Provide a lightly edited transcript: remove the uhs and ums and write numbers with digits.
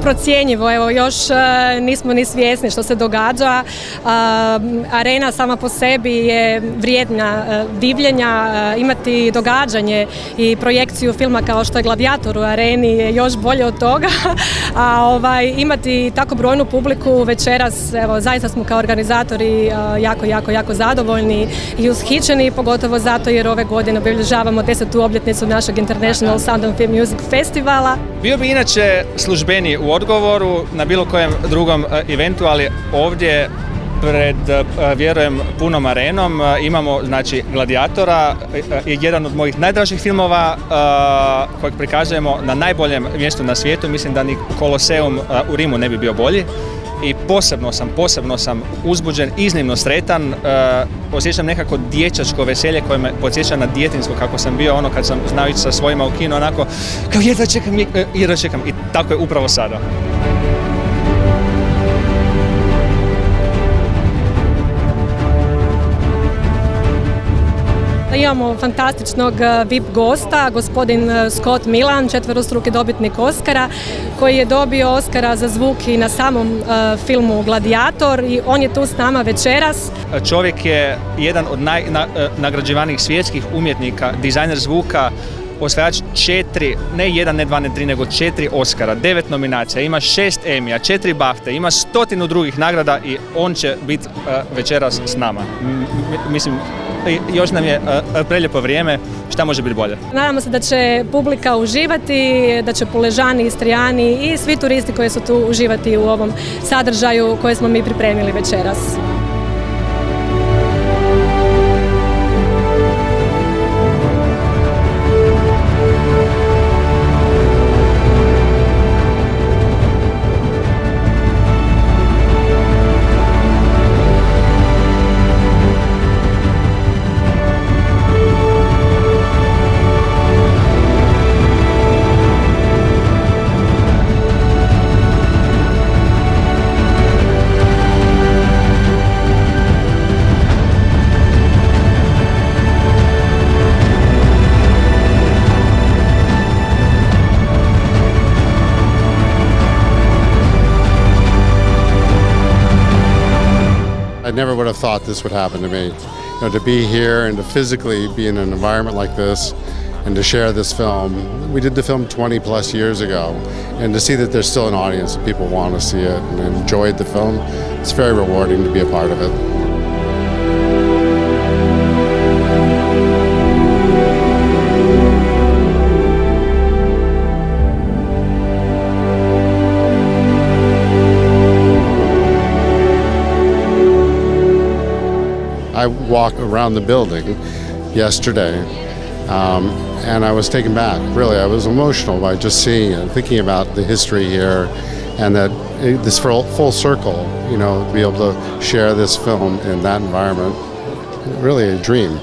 neprocjenjivo, evo još nismo ni svjesni što se događa. Arena sama po sebi je vrijedna divljenja, imati događanje i projekciju filma kao što je Gladiator u Areni je još bolje od toga, a imati tako brojnu publiku večeras, evo zaista smo kao organizatori jako zadovoljni i ushićeni, pogotovo zato jer ove godine obilježavamo 10. obljetnicu našeg International Sound and Film Music Festivala. Bio bi inače službeniji u odgovoru na bilo kojem drugom eventu, ali ovdje pred, vjerujem, punom arenom imamo, znači, Gladiatora, jedan od mojih najdražih filmova kojeg prikazujemo na najboljem mjestu na svijetu. Mislim da ni Koloseum u Rimu ne bi bio bolji. I posebno sam uzbuđen, iznimno sretan, osjećam nekako dječačko veselje koje me podsjeća na djetinjsko kako sam bio kad sam znao ići sa svojima u kino, onako kao jedva čekam i tako je upravo sada. Imamo fantastičnog VIP gosta, gospodin Scott Milan, četverostruki dobitnik Oscara, koji je dobio Oscara za zvuk i na samom filmu Gladiator i on je tu s nama večeras. Čovjek je jedan od najnagrađivanijih svjetskih umjetnika, dizajner zvuka, osvajač 4, ne 1, ne 2, ne 3, nego 4 Oscara, 9 nominacija, ima 6 Emmya, 4 BAFTA, ima 100 drugih nagrada i on će biti večeras s nama. Mislim, još nam je prelijepo vrijeme, šta može biti bolje? Nadamo se da će publika uživati, da će Puležani, Istrijani i svi turisti koji su tu uživati u ovom sadržaju koje smo mi pripremili večeras. I never would have thought this would happen to me. You know, to be here and to physically be in an environment like this and to share this film. We did the film 20 plus years ago, and to see that there's still an audience and people want to see it and enjoyed the film, it's very rewarding to be a part of it. I walked around the building yesterday and I was taken back. Really, I was emotional by just seeing it, thinking about the history here and that this full circle, you know, to be able to share this film in that environment, really a dream.